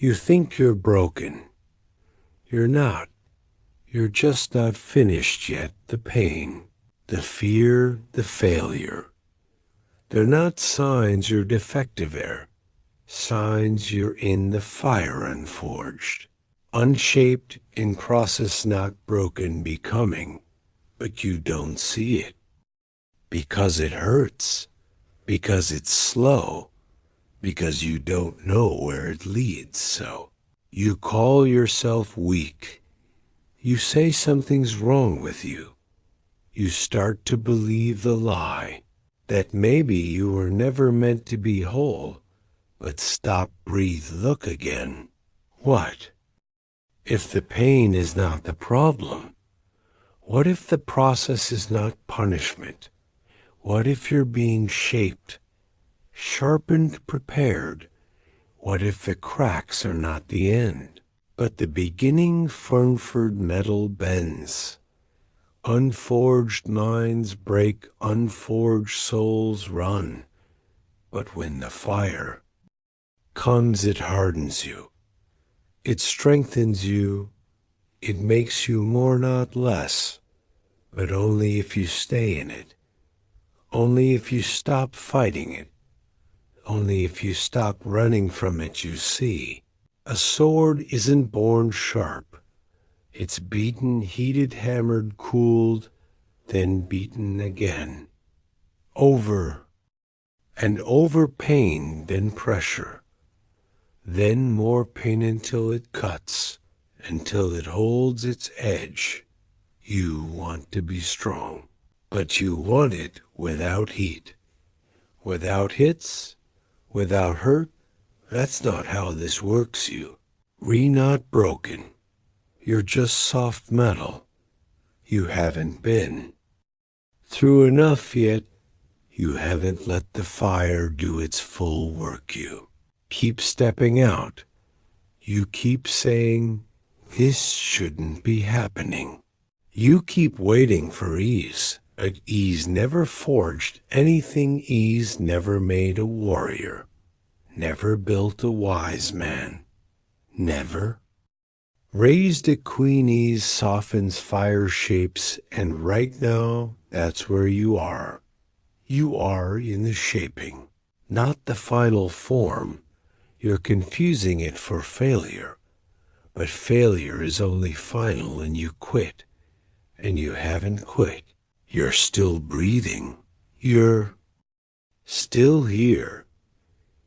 You think you're broken. You're not. You're just not finished yet. The pain, the fear, the failure. They're not signs you're defective there. Signs you're in the fire unforged. Unshaped, in process not broken, becoming. But you don't see it. Because it hurts. Because it's slow. Because you don't know where it leads, so you call yourself weak. You say something's wrong with you. You start to believe the lie that maybe you were never meant to be whole. But stop, breathe, look again. What? If the pain is not the problem? What if the process is not punishment? What if you're being shaped, sharpened, prepared? What if the cracks are not the end, but the beginning? Unforged metal bends. Unforged minds break, unforged souls run. But when the fire comes, it hardens you. It strengthens you. It makes you more, not less, but only if you stay in it. Only if you stop fighting it. Only if you stop running from it. You see, a sword isn't born sharp. It's beaten, heated, hammered, cooled, then beaten again. Over and over pain, then pressure. Then more pain until it cuts, until it holds its edge. You want to be strong, but you want it without heat, without hits, without hurt. That's not how this works. You're not broken. You're just soft metal. You haven't been through enough yet. You haven't let the fire do its full work. You keep stepping out. You keep saying, this shouldn't be happening. You keep waiting for ease. But ease never forged anything. Ease never made a warrior. Never built a wise man. Never raised a queen. Ease softens fire shapes, and right now, that's where you are. You are in the shaping, not the final form. You're confusing it for failure. But failure is only final when you quit. And you haven't quit. You're still breathing. You're still here.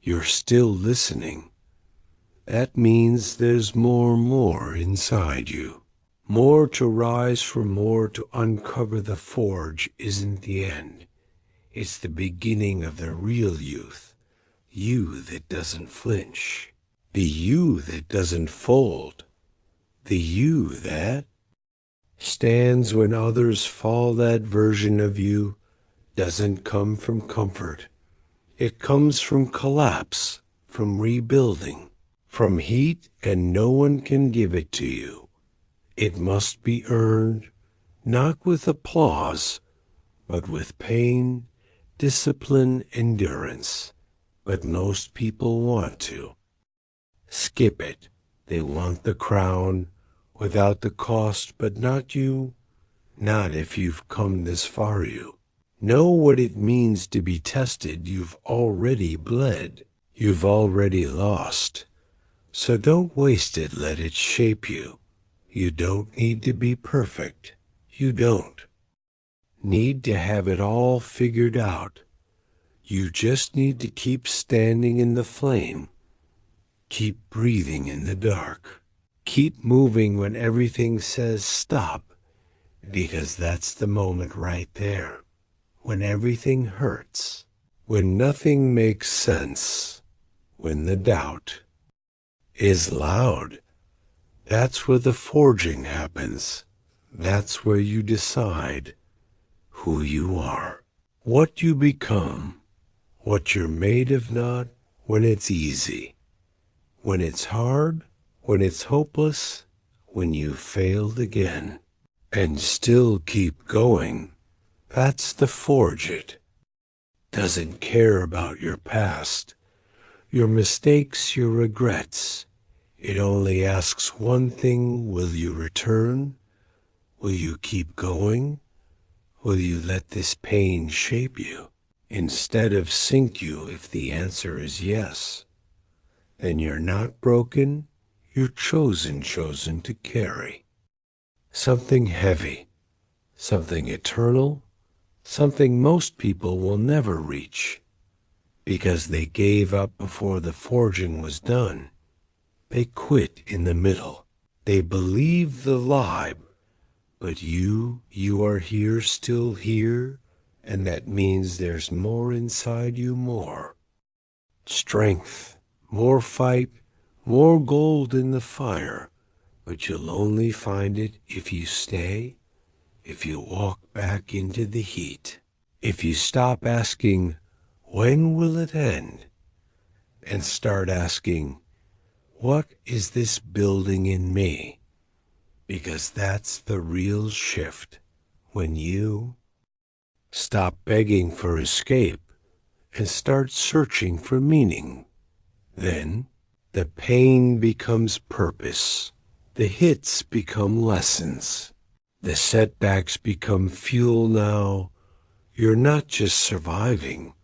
You're still listening. That means there's more inside you. More to rise from, more to uncover. The forge isn't the end. It's the beginning of the real youth. You that doesn't flinch. The you that doesn't fold. The you that stands when others fall. That version of you doesn't come from comfort. It comes from collapse, from rebuilding, from heat, and no one can give it to you. It must be earned, not with applause, but with pain, discipline, endurance. But most people want to skip it. They want the crown without the cost, but not you. Not if you've come this far. You know what it means to be tested. You've already bled. You've already lost. So don't waste it. Let it shape you. You don't need to be perfect. You don't need to have it all figured out. You just need to keep standing in the flame. Keep breathing in the dark. Keep moving when everything says stop, because that's the moment right there, when everything hurts, when nothing makes sense, when the doubt is loud. That's where the forging happens. That's where you decide who you are, what you become, what you're made of. Not when it's easy, when it's hard, when it's hopeless, when you failed again, and still keep going. That's the forge. It doesn't care about your past, your mistakes, your regrets. It only asks one thing: will you return? Will you keep going? Will you let this pain shape you instead of sink you? If the answer is yes, then you're not broken, you're chosen to carry something heavy, something eternal, something most people will never reach because they gave up before the forging was done. They quit in the middle. They believe the lie, but you are here, still here, and that means there's more inside you, more strength, more fight, more gold in the fire, but you'll only find it if you stay, if you walk back into the heat, if you stop asking, when will it end? And start asking, what is this building in me? Because that's the real shift. When you stop begging for escape and start searching for meaning, then the pain becomes purpose. The hits become lessons. The setbacks become fuel. Now you're not just surviving,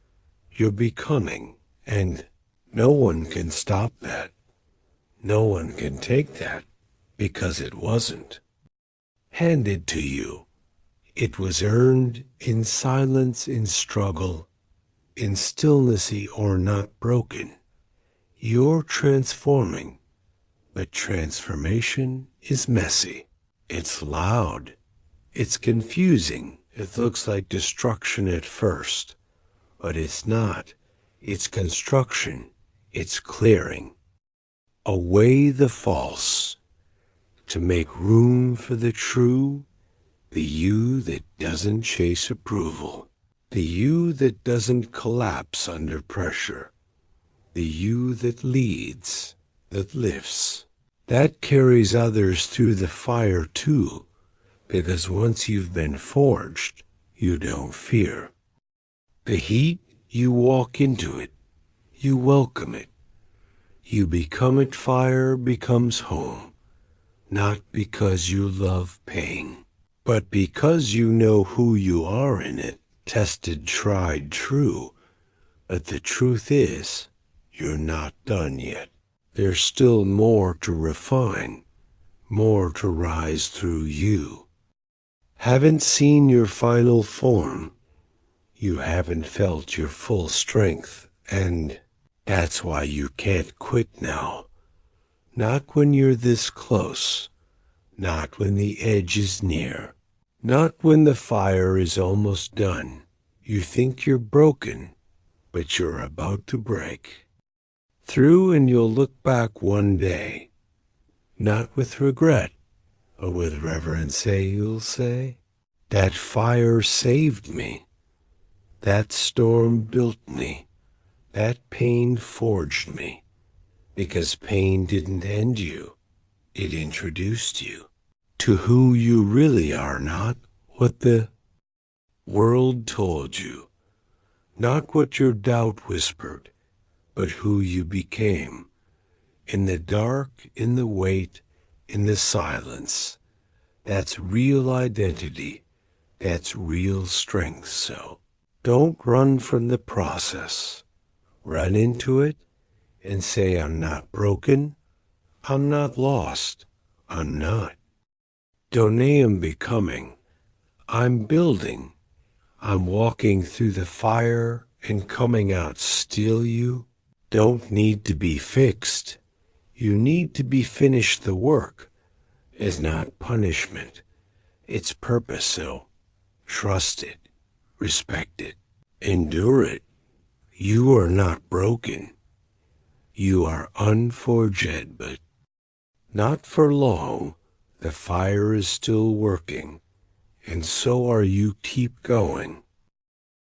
you're becoming. And no one can stop that. No one can take that, because it wasn't handed to you. It was earned in silence, in struggle, in stillness, or not broken. You're transforming, but transformation is messy. It's loud. It's confusing. It looks like destruction at first, but it's not. It's construction. It's clearing away the false to make room for the true, the you that doesn't chase approval, the you that doesn't collapse under pressure, the you that leads, that lifts, that carries others through the fire too, because once you've been forged, you don't fear. The heat, you walk into it, you welcome it, you become it. Fire becomes home, not because you love pain, but because you know who you are in it, tested, tried, true. But the truth is, you're not done yet. There's still more to refine, more to rise through you. Haven't seen your final form. You haven't felt your full strength, and that's why you can't quit now. Not when you're this close, not when the edge is near, not when the fire is almost done. You think you're broken, but you're about to break through, and you'll look back one day, not with regret, but with reverence. You'll say, that fire saved me, that storm built me, that pain forged me, because pain didn't end you, it introduced you to who you really are, not what the world told you, not what your doubt whispered, but who you became. In the dark, in the wait, in the silence, that's real identity, that's real strength. So don't run from the process. Run into it and say, I'm not broken, I'm not lost, I'm not. I'm becoming, I'm building, I'm walking through the fire and coming out. Still, you don't need to be fixed. You need to be finished. The work is not punishment, it's purpose. So trust it, respect it, endure it. You are not broken. You are unforged, but not for long. The fire is still working, and so are you. Keep going.